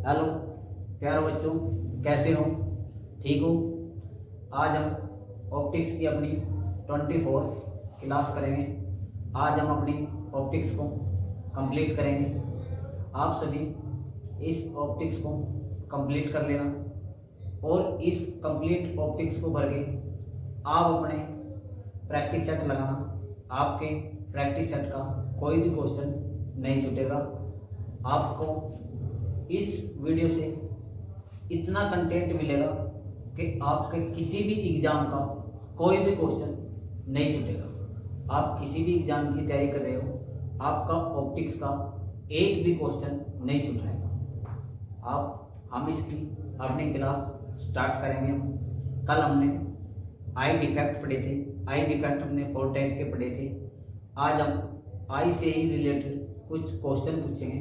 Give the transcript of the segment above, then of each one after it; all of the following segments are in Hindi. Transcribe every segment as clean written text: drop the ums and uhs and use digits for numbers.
हेलो प्यारे बच्चों, कैसे हो? ठीक हो? आज हम ऑप्टिक्स की अपनी 24 क्लास करेंगे। आज हम अपनी ऑप्टिक्स को कंप्लीट करेंगे। आप सभी इस ऑप्टिक्स को कंप्लीट कर लेना और इस कंप्लीट ऑप्टिक्स को भर के आप अपने प्रैक्टिस सेट लगाना। आपके प्रैक्टिस सेट का कोई भी क्वेश्चन नहीं छूटेगा। आपको इस वीडियो से इतना कंटेंट मिलेगा कि आपके किसी भी एग्जाम का कोई भी क्वेश्चन नहीं छूटेगा। आप किसी भी एग्जाम की तैयारी कर रहे हो, आपका ऑप्टिक्स का एक भी क्वेश्चन नहीं छूट रहेगा। हम इसकी अपनी क्लास स्टार्ट करेंगे। कल हमने आई डिफेक्ट पढ़े थे। आई डिफेक्ट हमने 4 टाइप के पढ़े थे। आज हम आई से ही रिलेटेड कुछ क्वेश्चन पूछेंगे,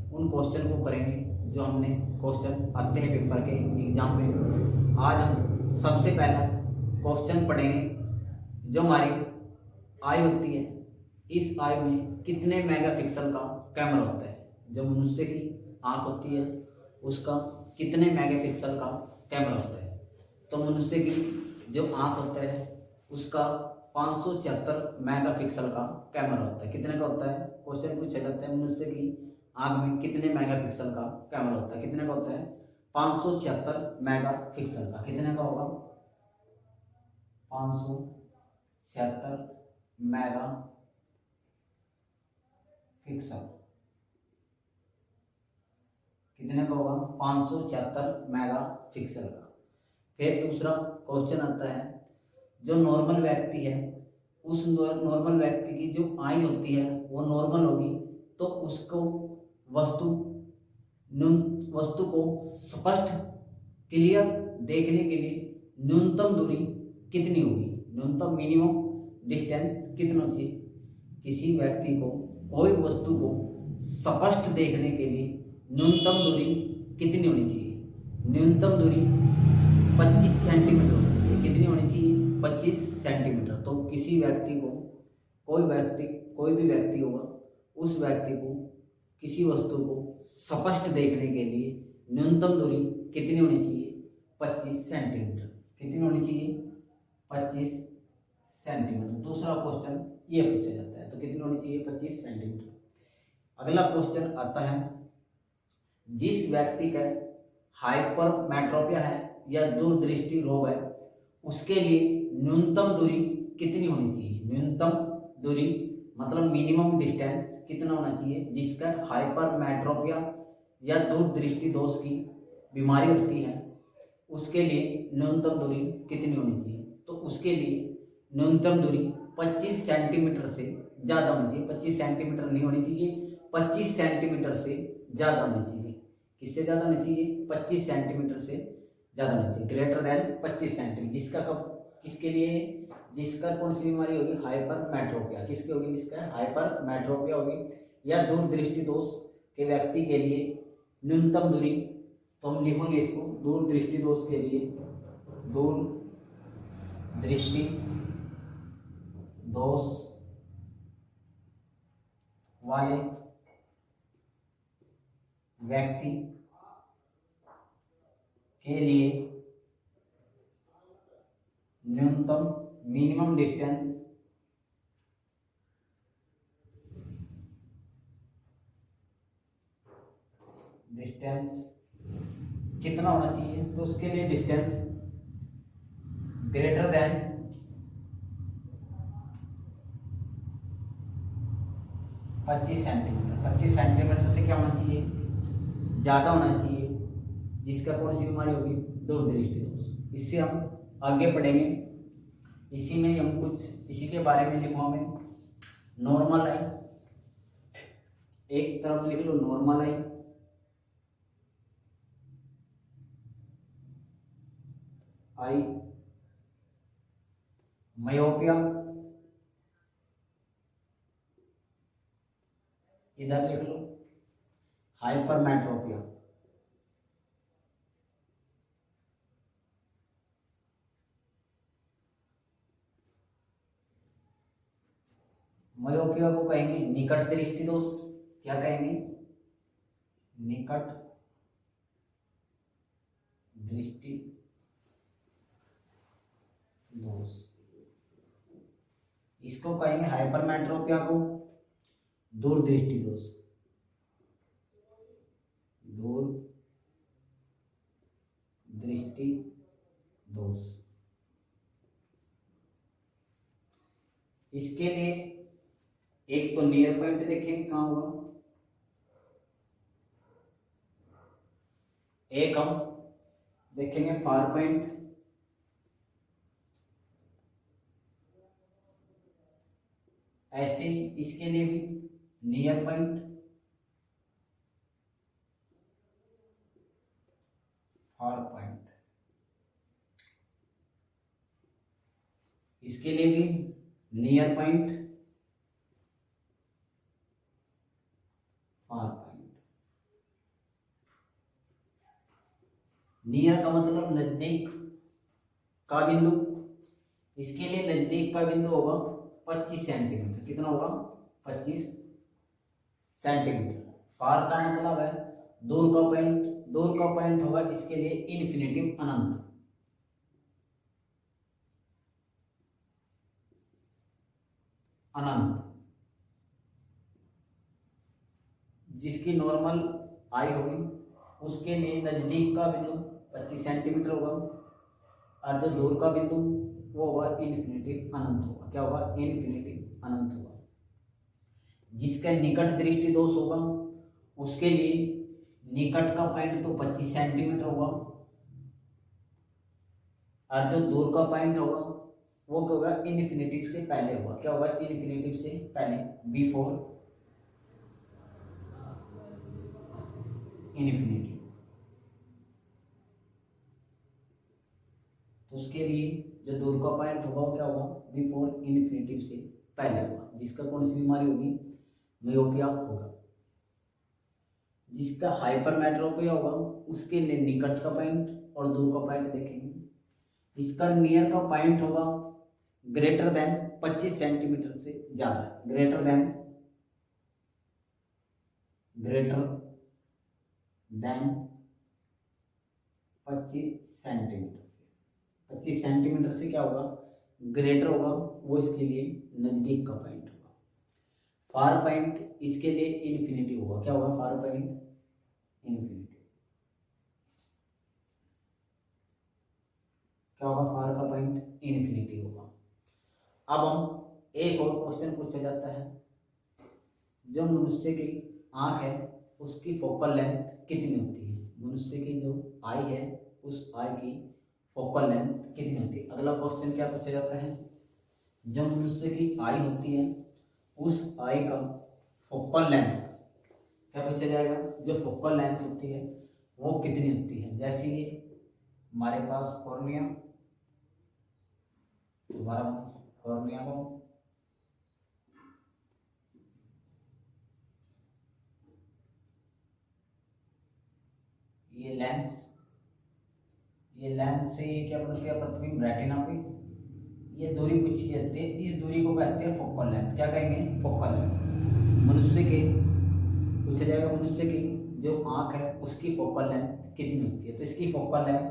उन क्वेश्चन को करेंगे जो हमने क्वेश्चन आते हैं पेपर के एग्जाम में। आज हम सबसे पहला क्वेश्चन पढ़ेंगे जो हमारी आई होती है। इस आई में कितने मेगापिक्सल का कैमरा होता है? जो मनुष्य की आंख होती है उसका कितने मेगापिक्सल का कैमरा होता है? तो मनुष्य की जो आंख होता है उसका 576 मेगापिक्सल का कैमरा होता है। कितने का होता है? क्वेश्चन पूछा जाता है मनुष्य की आंख में कितने मेगापिक्सल का कैमरा होता है? कितने का होता है? 576 मेगापिक्सल का। कितने का होगा? 576 मेगापिक्सल। कितने का होगा? 576 मेगापिक्सल का। फिर दूसरा क्वेश्चन आता है, जो नॉर्मल व्यक्ति है उस नॉर्मल व्यक्ति की जो आई होती है वो नॉर्मल होगी, तो उसको वस्तु को स्पष्ट क्लियर देखने के लिए न्यूनतम दूरी कितनी होगी? न्यूनतम मिनिमम डिस्टेंस कितना चाहिए? किसी व्यक्ति को कोई वस्तु को स्पष्ट देखने के लिए न्यूनतम दूरी कितनी होनी चाहिए? न्यूनतम दूरी 25 सेंटीमीटर होनी चाहिए। कितनी होनी चाहिए? 25 सेंटीमीटर। तो किसी व्यक्ति को कोई भी व्यक्ति होगा, उस व्यक्ति को किसी वस्तु को स्पष्ट देखने के लिए न्यूनतम दूरी कितनी होनी चाहिए? 25 सेंटीमीटर। कितनी होनी चाहिए? 25 सेंटीमीटर। दूसरा क्वेश्चन ये पूछा जाता है, तो कितनी होनी चाहिए? 25 सेंटीमीटर। अगला क्वेश्चन आता है, जिस व्यक्ति का हाइपरमेट्रोपिया है या दूरदृष्टि रोग है उसके लिए न्यूनतम दूरी कितनी होनी चाहिए? न्यूनतम दूरी मतलब मिनिमम डिस्टेंस कितना होना चाहिए? जिसका हाइपरमेट्रोपिया या दूरदृष्टि दोष की बीमारी होती है उसके लिए न्यूनतम दूरी कितनी होनी चाहिए? तो उसके लिए न्यूनतम दूरी 25 सेंटीमीटर से ज़्यादा होनी चाहिए। 25 सेंटीमीटर नहीं होनी चाहिए, 25 सेंटीमीटर से ज़्यादा होनी चाहिए। किससे ज़्यादा होनी चाहिए? 25 सेंटीमीटर से ज़्यादा होनी चाहिए, ग्रेटर देन 25 सेंटीमीटर। जिसका कब किसके लिए? जिसका कौन सी बीमारी होगी? हाइपरमेट्रोपिया। किसकी होगी? जिसका हाइपरमेट्रोपिया होगी या दूरदृष्टि दोष के व्यक्ति के लिए न्यूनतम दूरी, तो हम लिखेंगे इसको दूरदृष्टि दोष के लिए, दूरदृष्टि दोष वाले व्यक्ति के लिए न्यूनतम मिनिमम डिस्टेंस कितना होना चाहिए? तो उसके लिए distance greater than 25 centimetre. 25 centimetre से क्या होना चाहिए? ज़्यादा होना चाहिए। जिसका कौन सी बीमारी होगी? दूरदृष्टि दोष। इससे हम आगे पढ़ेंगे। इसी में हम कुछ इसी के बारे में लिखूंगा मैं। नॉर्मल आई, एक तरफ लिख लो नॉर्मल आई, मायोपिया, इधर लिख लो हाइपरमेट्रोपिया। मायोपिया को कहेंगे निकट दृष्टि दोष। क्या कहेंगे? निकट दृष्टि दोष। इसको कहेंगे हाइपरमेट्रोपिया को दूरदृष्टि दोष। दूर दृष्टि दोष। इसके लिए एक तो नियर पॉइंट देखेंगे कहां होगा, एक हम देखेंगे फार पॉइंट, ऐसे इसके लिए भी नियर पॉइंट, फार पॉइंट, इसके लिए भी near point, far point. Near का मतलब नजदीक का बिंदु, इसके लिए नजदीक का बिंदु होगा 25 सेंटीमीटर। कितना होगा? 25 सेंटीमीटर। फार का मतलब है दूर का पॉइंट, दूर का पॉइंट होगा इसके लिए इन्फिनिटिव अनंत। अनंत जिसकी नॉर्मल आई होगी उसके लिए नजदीक का बिंदु 25 सेंटीमीटर होगा और जो दूर का बिंदु वो होगा इन्फिनिटिव अनंत होगा। क्या होगा? इन्फिनिटिव अनंत होगा। जिसका निकट दृष्टि दोष होगा उसके लिए निकट का पॉइंट तो 25 सेंटीमीटर होगा और जो दूर का पॉइंट होगा वो क्या होगा? इन्फिनिटिव से पहले होगा। क्या होगा? इन्फिनिटिव से पहले, बिफोर इन्फिनिटी। तो उसके लिए जो दूर का पॉइंट होगा वो क्या होगा? बिफोर इन्फिनिटिव से पहले होगा। जिसका कौन सी बीमारी होगी? मियोपिया होगा। जिसका हाइपरमेट्रोपिया होगा उसके लिए निकट का पॉइंट और दूर का पॉइंट देखेंगे। इसका नियर का पॉइंट होगा ग्रेटर देन 25 सेंटीमीटर से ज्यादा, ग्रेटर देन 25 सेंटीमीटर से। 25 सेंटीमीटर से क्या होगा? ग्रेटर होगा, वो इसके लिए नजदीक का पॉइंट होगा। फार पॉइंट इसके लिए इन्फिनिटी होगा। क्या होगा? Far point infinity. क्या होगा? फार का पॉइंट इन्फिनिटी होगा। अब हम एक और क्वेश्चन पूछा जाता है, जो मनुष्य की आंख है उसकी फोकल लेंथ कितनी होती है? मनुष्य की जो आई है उस आई की फोकल लेंथ कितनी होती है? अगला क्वेश्चन क्या पूछा जाता है, जो मनुष्य की आई होती है उस आई का फोकल लेंथ क्या पूछा जाएगा? जो फोकल लेंथ होती है वो कितनी होती है? जैसे ये हमारे पास कॉर्निया, दोबारा कॉर्निया को ये लेंस, ये लेंस से क्या बनती है? प्रतिबिंब रेटिना पे ये दूरी पूछी जाती है, इस दूरी को कहते हैं फोकल लेंथ। क्या कहेंगे? Focal length. मनुष्य के पूछा जाएगा मनुष्य की जो आंख है उसकी फोकल लेंथ कितनी होती है? तो इसकी फोकल लेंथ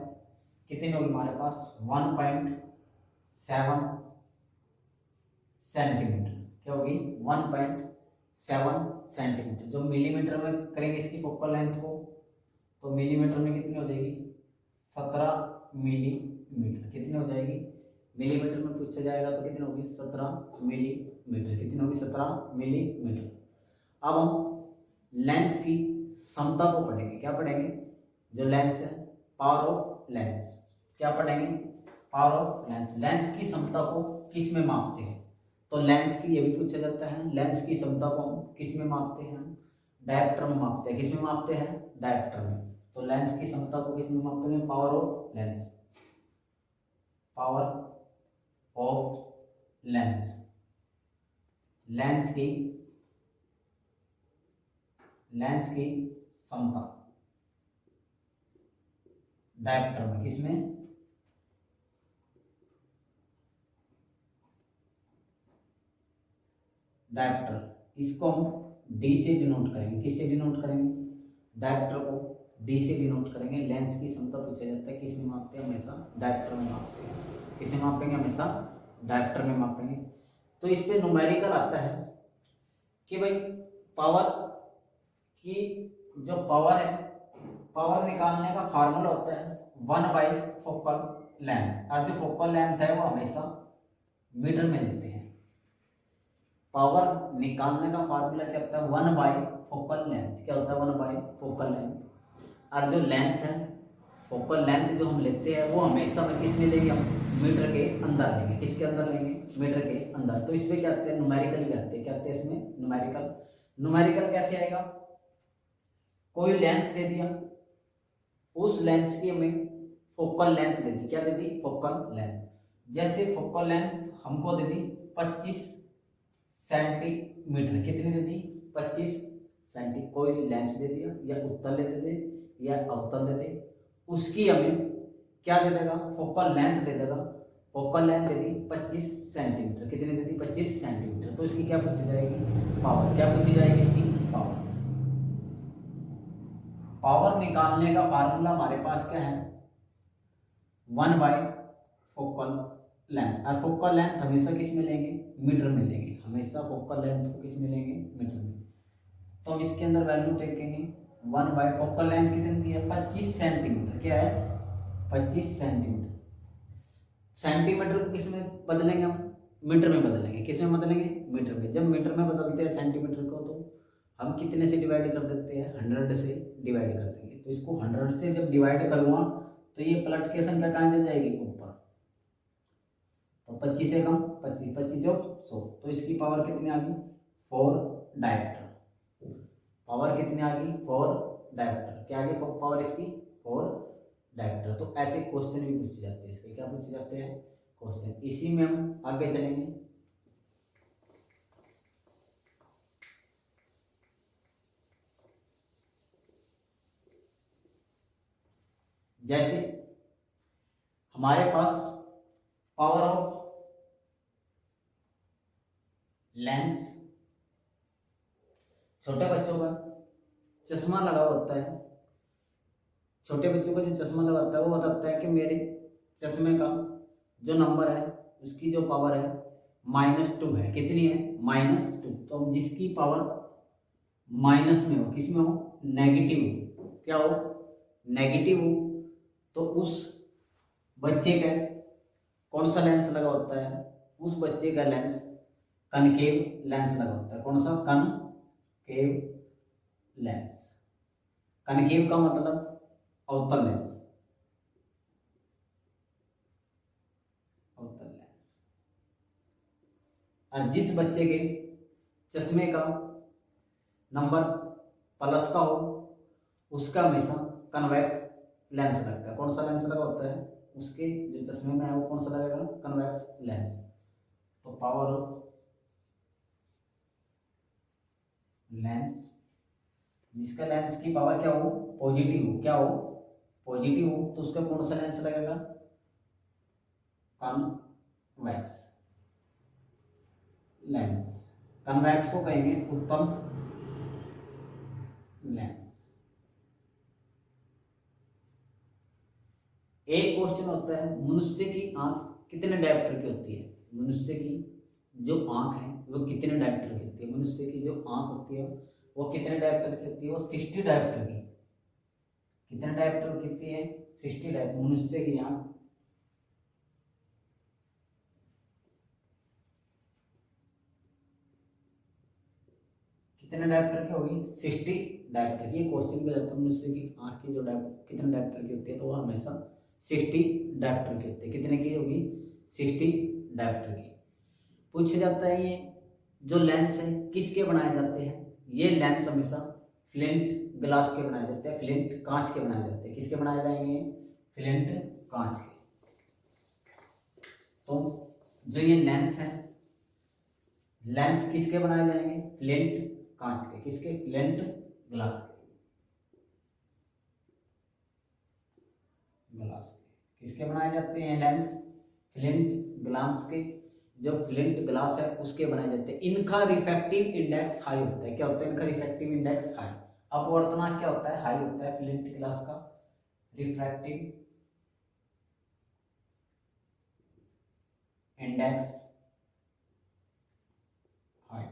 कितनी होगी हमारे पास? 1.7 सेंटीमीटर। क्या होगी? 1.7 सेंटीमीटर। जो मिलीमीटर में करेंगे इसकी फोकल लेंथ को तो मिलीमीटर में कितनी हो जाएगी? 17 मिलीमीटर। कितनी हो जाएगी? मिलीमीटर में पूछा जाएगा तो कितनी होगी? 17 मिलीमीटर। कितनी होगी? 17 मिलीमीटर। अब हम लेंस की क्षमता को पढ़ेंगे। क्या पढ़ेंगे? जो लेंस है, पावर ऑफ लेंस। क्या पढ़ेंगे? Power of lens. लेंस की क्षमता को किस में मापते हैं? तो लेंस की ये भी पूछा जाता है, लेंस की क्षमता को हम किस में मापते हैं? डायप्टर में मापते हैं। किस में मापते हैं? डायप्टर में। तो लेंस की क्षमता को किस में मापते हैं? Power of lens. Power of lens. Lens की क्षमता डायप्टर में। किसमें? डायप्टर। इसको हम डी से डिनोट करेंगे। किससे डिनोट करेंगे? डायप्टर को डी से डिनोट करेंगे। लेंस की क्षमता पूछा जाता है, किस में मापते हैं? हमेशा डायप्टर में मापते हैं। किसे मापेंगे? हमेशा डायप्टर में मापेंगे। तो इस पे न्यूमेरिकल आता है कि भाई पावर की जो पावर है, पावर निकालने का फार्मूला होता है 1 / फोकल लेंथ, और जो फोकल लेंथ है वो हमेशा मीटर में लेते हैं। पावर निकालने का फार्मूला क्या होता है? 1 / फोकल लेंथ। क्या होता है? 1 / फोकल लेंथ। और जो लेंथ है, फोकल लेंथ जो हम लेते हैं वो हमेशा में किस में लेंगे? हम मीटर के अंदर लेंगे। किसके अंदर लेंगे? मीटर के अंदर। तो इसमें क्या आते हैं? न्यूमेरिकल ही आते हैं। क्या आते हैं इसमें? न्यूमेरिकल। न्यूमेरिकल कैसे आएगा? कोई लेंस दे दिया, उस लेंस की हमें फोकल लेंथ दे दी। क्या दे दी? Focal length. जैसे फोकल लेंथ हमको दे दी 25 सेंटीमीटर। कितनी दे दी? 25 सेंटी। कोई लेंस दे दिया, या उत्तल दे दे या अवतल दे दे, उसकी हमें क्या दे देगा? फोकल लेंथ दे देगा। फोकल लेंथ दे दी 25 सेंटीमीटर। कितनी दे दी? 25 सेंटीमीटर। तो इसकी क्या पूछी जाएगी? पावर। क्या पूछी जाएगी? इसकी पावर। पावर निकालने का फार्मूला हमारे पास क्या है? 1 / फोकल लेंथ। और फोकल लेंथ हमेशा किस में लेंगे? मीटर में लेंगे। हमेशा फोकल लेंथ को किस में लेंगे? मीटर में। तो हम इसके अंदर वैल्यू टेकेंगे 1 / फोकल लेंथ कितनी दी है? 25 सेंटीमीटर। क्या है? 25 सेंटीमीटर। सेंटीमीटर को किस में बदलेंगे? हम मीटर में बदलेंगे। किस में बदलेंगे? मीटर में। जब मीटर में बदलते हैं सेंटीमीटर को, तो हम कितने से डिवाइड कर देते हैं? 100 से डिवाइड कर देंगे। तो इसको 100 से जब डिवाइड करूँगा तो ये पलट के संख्या कहाँ चल जाएगी? ऊपर। तो 25 से कम 25, 25 जो 100। तो इसकी पावर कितनी आ गई? 4 डायप्टर। पावर कितनी आ गई? 4 डायप्टर। क्या आ गई पावर इसकी? 4 डायप्टर। तो ऐसे क्वेश्चन भी पूछे जाते हैं। इसके क्या पूछे जाते हैं? क्वेश्चन। इसी में हम आगे चलेंगे। जैसे हमारे पास पावर ऑफ लेंस, छोटे बच्चों का चश्मा लगा होता है। छोटे बच्चों का जो चश्मा लगा होता है वो बताता है कि मेरे चश्मे का जो नंबर है उसकी जो पावर है -2 है। कितनी है? -2। तो जिसकी पावर माइनस में हो, किस में हो? नेगेटिव हो। क्या हो? नेगेटिव हो। तो उस बच्चे का कौन सा लेंस लगा होता है? उस बच्चे का लेंस कनकेव लेंस लगा होता है। कौन सा? Concave lens. कनकेव का मतलब अवतल लेंस। अवतल लेंस। और जिस बच्चे के चश्मे का नंबर प्लस का हो उसका हमेशा कन्वेक्स लेंस लगता है। कौन सा लेंस लगा होता है? उसके जो चश्मे में है वो कौन सा लगेगा? Convex lens. तो पावर ऑफ लेंस, जिसका लेंस की पावर क्या हो? पॉजिटिव हो। क्या हो? पॉजिटिव हो। तो उसका कौन सा लेंस लगेगा? Convex lens. कन्वेक्स को कहेंगे उत्तल लेंस। एक क्वेश्चन होता है मनुष्य की आंख कितने डायप्टर की होती है? मनुष्य की जो आंख है वो कितने डायप्टर की होती है? मनुष्य की जो आंख होती है वो कितने डायप्टर की होती है? वो 60 डायप्टर की। कितने डायप्टर की होती है? 60 डायप्टर। मनुष्य की आंख कितने डायप्टर की होगी? 60 डायप्टर की। क्वेश्चन भी आता है मनुष्य की आंख की जो कितने डायप्टर की होती है? तो वो हमेशा 60 डायप्टर की होती है। कितने की होगी? 60 डायप्टर की। पूछा जाता है ये जो लेंस है किसके बनाए जाते हैं? ये लेंस हमेशा फ्लिंट ग्लास के बनाए जाते हैं। फ्लिंट कांच के बनाए जाते हैं। किसके बनाए जाएंगे? फ्लिंट कांच के। तो जो ये लेंस है, लेंस किसके बनाए जाएंगे? फ्लिंट कांच के। किसके? फ्लिंट ग्लास के। ग्लास के। किसके बनाए जाते हैं लेंस? फ्लिंट ग्लास के। जो फ्लिंट ग्लास है उसके बनाए जाते हैं। इनका रिफ्रैक्टिव इंडेक्स हाई होता है। क्या होता है? इनका रिफ्रैक्टिव इंडेक्स हाई। अपवर्तनांक क्या होता है, हाई होता है फ्लिंट ग्लास का। रिफ्रैक्टिव इंडेक्स हाई,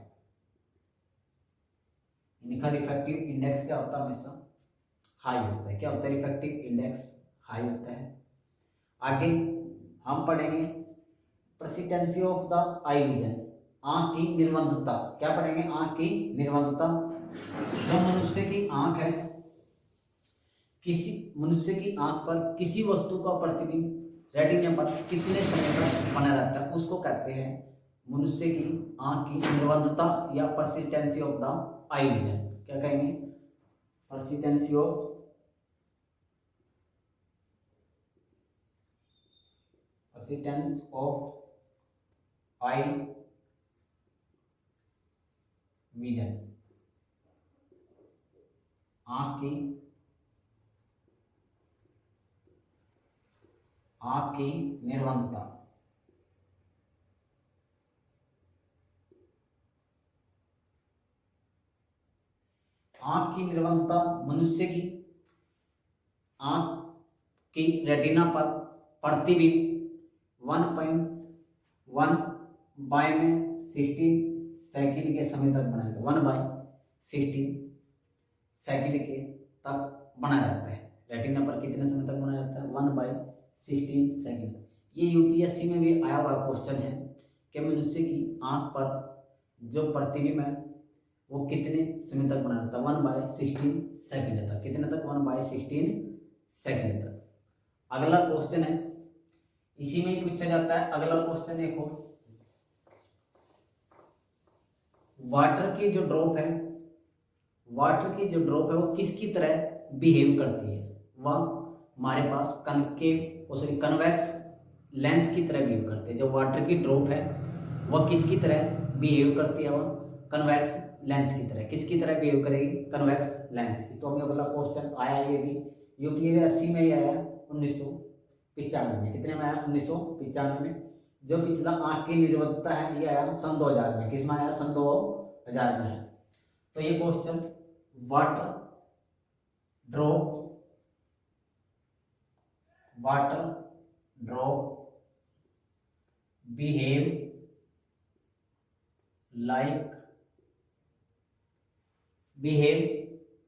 इनका रिफ्रैक्टिव इंडेक्स क्या होता है, हमेशा हाई होता है। क्या होता है, रिफ्रैक्टिव इंडेक्स हाई होता है। आगे हम पढ़ेंगे presidency of the eye vision, आंख की निर्बंधता। क्या पढ़ेंगे, आंख की निर्बंधता। जो मनुष्य की आंख है, किसी मनुष्य की आंख पर किसी वस्तु का प्रतिबिंब रेटिना पर कितने समय तक बना रहता है, उसको कहते हैं मनुष्य की आंख की निर्बंधता या persistency of the eye vision. क्या कहेंगे, परसिस्टेंसी ऑफ आई विजन, आंख की निर्बंधता। आंख की निर्बंधता मनुष्य की आंख की रेटिना पर प्रतिबिंब 1.1 बाय में 16 सेकंड के समय तक बनाएगा। 1/16 सेकंड के तक बना रहता है। रेटिना पर कितने समय तक बना रहता है, 1/16 सेकंड। ये यूपीएससी में भी आया हुआ क्वेश्चन है कि मनुष्य की आंख पर जो प्रतिबिंब है वो कितने समय तक बना रहता है, 1/16 सेकंड तक। कितने तक, 1/16 सेकंड तक। अगला क्वेश्चन है, इसी में ही पूछा जाता है अगला क्वेश्चन एक और, वाटर की जो ड्रॉप है, वाटर की जो ड्रॉप है वो किसकी तरह बिहेव करती है। वह हमारे पास कन्वेक्स लेंस की तरह बिहेव करती है। जो वाटर की ड्रॉप है वह किसकी तरह बिहेव करती है, वह कन्वेक्स लेंस की तरह। किसकी तरह बिहेव करेगी, कन्वेक्स लेंस की। तो हमें अगला क्वेश्चन आया, ये भी यूपीएससी में ही आया 1995 में। कितने में आया, 1995 में। जो पिछला आंख की निर्बंधता है ये आया सन 2000 में। किसमें आया, सन 2000 में आया। तो ये question, water drop behave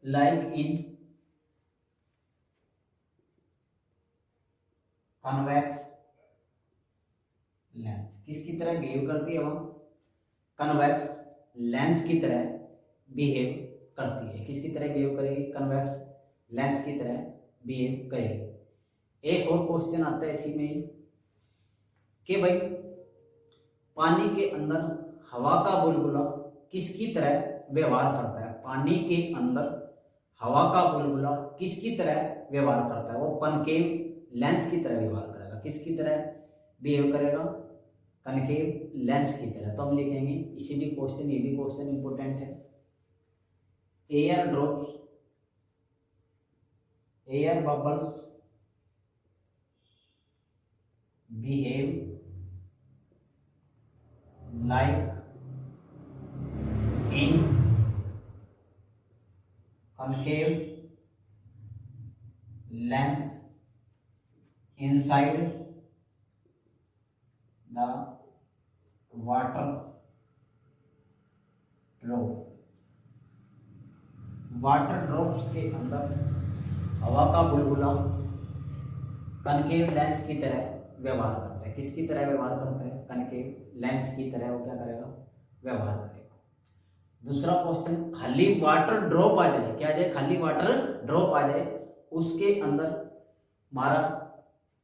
like in convex lens. किसकी तरह बिहेव करती है, वह कन्वेक्स लेंस की तरह बिहेव करती है। किसकी तरह बिहेव करेगी, कन्वेक्स लेंस की तरह बिहेव करेगी। एक और क्वेश्चन आता है इसी में कि भाई पानी के अंदर हवा का बुलबुला किसकी तरह व्यवहार करता है। पानी के अंदर हवा का बुलबुला किसकी तरह व्यवहार करता है, वो कनकेव लेंस की तरह व्यवहार करेगा। किसकी तरह बिहेव करेगा, कनकेव लेंस की तरह। तो हम लिखेंगे इसी भी क्वेश्चन, ये भी क्वेश्चन इंपोर्टेंट है। Air bubbles behave like in concave lens inside the water drop। Water drops के अंदर हवा का बुलबुला कनकेव लेंस की तरह व्यवहार करता है। किसकी तरह व्यवहार करता है, कनकेव लेंस की तरह वो क्या करेगा, व्यवहार करेगा। दूसरा क्वेश्चन, खाली वाटर ड्रॉप आ जाए, क्या आ जाए, खाली वाटर ड्रॉप आ जाए, उसके अंदर हमारा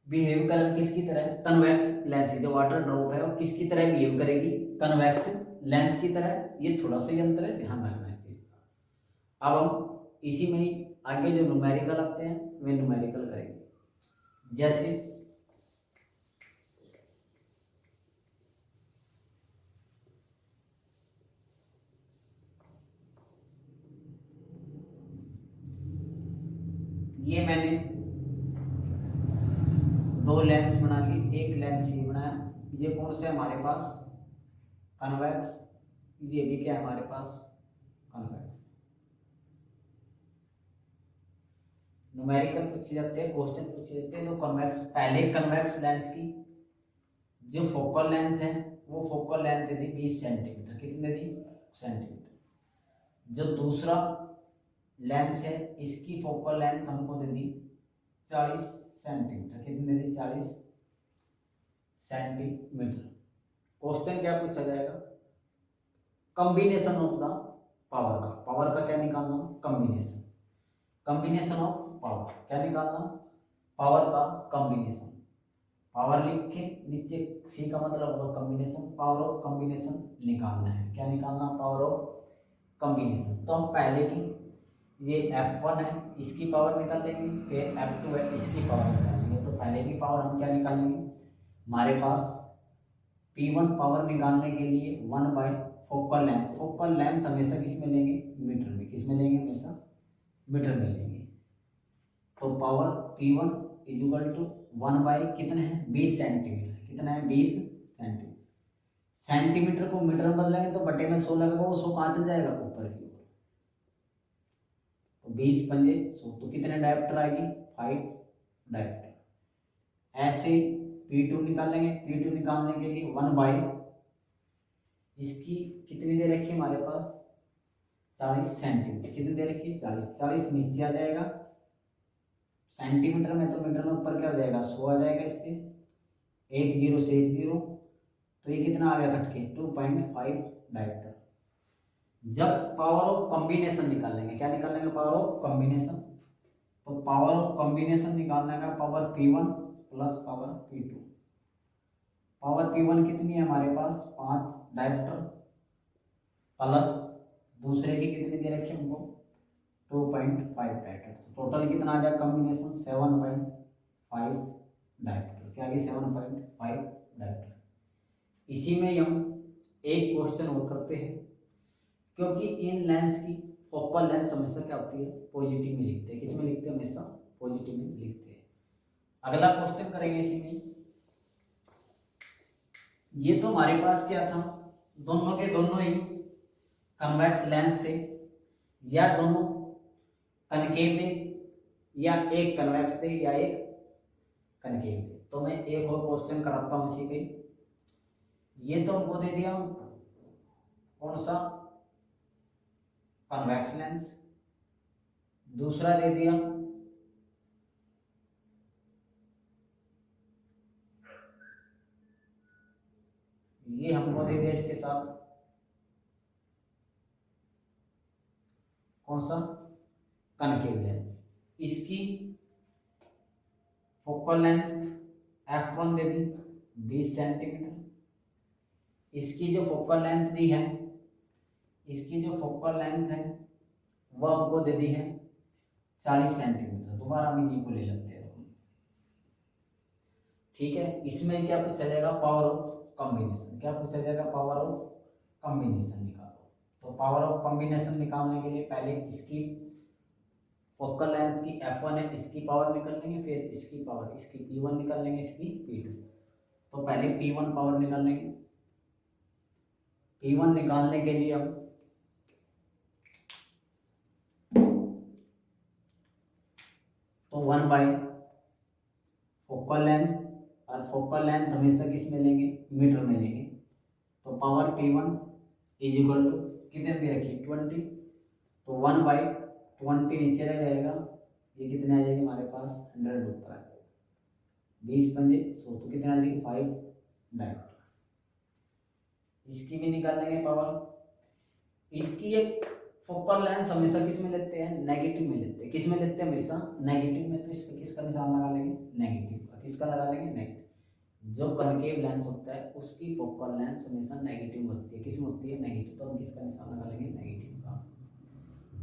बिहेव करेगा किसकी तरह, कन्वेक्स लेंस की। जो वाटर ड्रॉप है वो किसकी तरह बिहेव करेगी, कन्वेक्स लेंस की तरह। ये थोड़ा सा यंत्र है, ध्यान रखना इस चीज का। अब हम इसी में ही आगे जो न्यूमेरिकल आते हैं वे न्यूमेरिकल करेंगे। जैसे ये मैंने दो लेंस बना ली, एक लेंस ये बनाया। ये कौन सा है हमारे पास, कन्वेक्स। ये भी क्या है हमारे पास, कन्वेक्स। न्यूमेरिकल पूछे जाते हैं, क्वेश्चन पूछे जाते हैं तो कन्वेक्स, पहले कन्वेक्स लेंस की जो फोकल लेंथ है वो फोकल लेंथ थी 20 सेंटीमीटर, कितनी थी सेंटीमीटर। जो दूसरा लेंस है इसकी फोकल लेंथ हमको दे दी 40 सेंटीमीटर, कितनी दे दी 40 सेंटीमीटर। क्वेश्चन क्या पूछा जाएगा, कॉम्बिनेशन ऑफ द पावर का, पावर का क्या निकालना, कॉम्बिनेशन, कॉम्बिनेशन ऑफ पावर क्या निकालना, पावर का कॉम्बिनेशन। पावर लिख के नीचे सी का मतलब होगा कॉम्बिनेशन, पावर ऑफ कॉम्बिनेशन निकालना है, क्या निकालना, पावर ऑफ कॉम्बिनेशन। तो हम पहले की ये F1 है इसकी पावर निकाल लेंगे, फिर F2 है इसकी पावर निकाल लेंगे। तो पहले की पावर हम क्या निकालेंगे, हमारे पास P1 पावर निकालने के लिए 1 bye focal length, focal length हमेशा किस में लेंगे, मीटर में, किस में लेंगे, हमेशा मीटर में लेंगे। तो power P1 is equal to 1 by कितने हैं 20 सेंटीमीटर, कितना है 20 सेंटीमीटर। सेंटीमीटर को मीटर में बदलेंगे तो बटे में 100 लगेगा, वो 100 कहाँ चल जाएगा ऊपर की ओर, तो 20 पंजे 100, तो कितने डायप्टर आएगी 5 डायप्टर। ऐसे P2 निकालेंगे, P2 निकालने के लिए 1 बाय इसकी कितनी दे रखी है हमारे पास 40 सेंटीमीटर, कितनी दे रखी है 40, 40 नीचे आ जाएगा सेंटीमीटर में, तो मीटर में ऊपर क्या हो जाएगा 100 आ जाएगा, इसके 1 0 से 1 0, तो ये कितना आ गया कट के 2.5 डायप्टर। जब पावर ऑफ कॉम्बिनेशन निकालेंगे, क्या निकालेंगे, पावर ऑफ कॉम्बिनेशन, तो पावर ऑफ कॉम्बिनेशन निकालने का power P1 plus power P2। Power P1 कितनी है हमारे पास 5 डायप्टर, प्लस दूसरे की कितनी दे रखी है हमको 2.5 डायप्टर, तो टोटल कितना आ जाएगा कॉम्बिनेशन 7.5 डायप्टर, क्या आ गया 7.5 डायप्टर। इसी में हम एक क्वेश्चन और करते हैं, क्योंकि इन लेंस की फोकल लेंथ हमेशा क्या होती है पॉजिटिव में लिखते हैं, किस में लिखते हैं, हमेशा पॉजिटिव में लिखते हैं। अगला क्वेश्चन करेंगे इसी में, ये तो हमारे पास क्या था, दोनों के दोनों ही कन्वेक्स लेंस थे, या दोनों कनकेव थे, या एक कन्वेक्स थे या एक कनकेव थे। तो मैं एक और क्वेश्चन कराता हूं इसी पे। ये तो हमको दे दिया कौन सा कन्वेक्स लेंस, दूसरा दे दिया ये हमको दे दिया इसके साथ कौन सा कनकेव लेंस, इसकी फोकल लेंथ F1 दे दी 20 सेंटीमीटर, इसकी जो फोकल लेंथ दी है, इसकी जो फोकल लेंथ है वह हमको दे दी है 40 सेंटीमीटर। दोबारा हम इन्हीं को ले लेते हैं, ठीक है। इसमें क्या पूछा जाएगा, पावर ऑफ कॉम्बिनेशन, क्या पूछा जाएगा, पावर ऑफ कॉम्बिनेशन निकालो। तो पावर ऑफ कॉम्बिनेशन निकालने के लिए पहले इसकी फोकल लेंथ की F1 है इसकी पावर निकाल लेंगे, फिर इसकी पावर, इसकी P1 निकाल लेंगे, इसकी P2। तो पहले P1 पावर निकाल लेंगे, P1 निकालने के लिए हम तो 1 बाय फोकल लेंथ, और फोकल लेंथ हमेशा किस में लेंगे, मीटर में लेंगे। तो power P1 is equal to कितने दे रखी 20, तो 1 बाय 20 नीचे रह जाएगा, ये कितने आ जाएगी हमारे पास 100 ऊपर आ जाएगा, 20 पंजे 100, तो कितने आ जाएगी 5 डायप्टर। इसकी भी निकाल लेंगे पावर। इसकी एक फोकल लेंथ हमेशा किस में लेते हैं, नेगेटिव में लेते हैं, किस में लेते हैं हमेशा नेगेटिव में, तो इस पे किसका निशान लगा लेंगे, नेगेटिव का, किसका लगा लेंगे, नेगेटिव। जो कनकेव लेंस होता है उसकी फोकल लेंथ हमेशा नेगेटिव होती है, किस में होती है, नेगेटिव, तो हम किसका निशान लगा लेंगे, नेगेटिव का।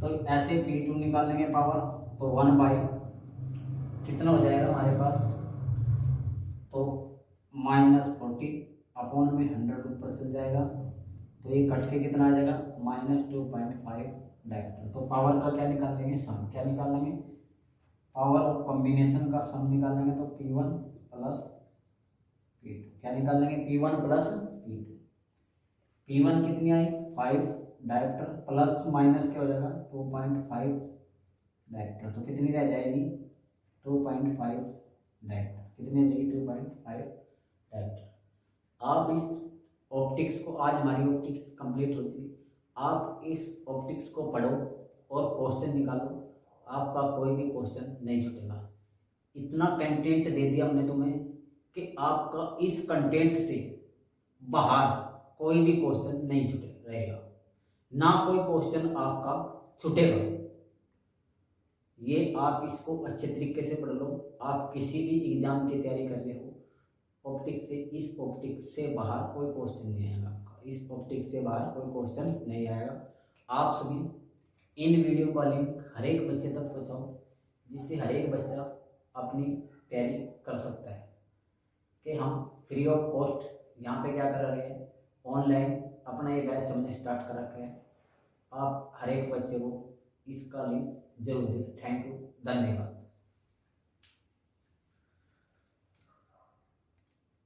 तो ऐसे P2 निकाल लेंगे पावर, तो 1 बाय कितना हो जाएगा हमारे पास, तो -40 अपॉन में 100 ऊपर चल जाएगा, तो ये कट के कितना आ जाएगा -2.5 डायप्टर। तो पावर का क्या निकाल लेंगे, सम, क्या निकाल लेंगे, पावर ऑफ कॉम्बिनेशन का सम निकाल लेंगे, तो P1 प्लस P2, क्या निकाल लेंगे, P1 प्लस P2। P1 कितनी आई 5 डायप्टर, प्लस माइनस क्या हो जाएगा 2.5 डायरेक्टर। तो कितनी रह जाएगी 2.5 डायरेक्टर। कितनी रह जाएगी 2.5 डायरेक्टर। आप इस ऑप्टिक्स को, आज हमारी ऑप्टिक्स कंप्लीट हो चुकी, आप इस ऑप्टिक्स को पढ़ो और क्वेश्चन निकालो, आपका कोई भी क्वेश्चन नहीं छूटेगा। इतना कंटेंट दे दिया हमने तुम्हें कि आपका इस कंटेंट से बाहर कोई भी क्वेश्चन नहीं छूटे रहेगा, ना कोई क्वेश्चन आपका छूटेगा। ये आप इसको अच्छे तरीके से पढ़ लो। आप किसी भी एग्जाम की तैयारी कर रहे हो, ऑप्टिक्स से, इस ऑप्टिक्स से बाहर कोई क्वेश्चन नहीं आएगा आपका, इस ऑप्टिक्स से बाहर कोई क्वेश्चन नहीं आएगा। आप सभी इन वीडियो का लिंक हर एक बच्चे तक पहुंचाओ, जिससे हर एक बच्चा अपनी तैयारी कर सकता है। कि हम फ्री ऑफ कॉस्ट यहाँ पे क्या कर रहे हैं, ऑनलाइन अपना ये बैच हमने स्टार्ट कर रखा है। आप हर एक बच्चे को इसका लिंक जरूर दें। थैंक यू, धन्यवाद।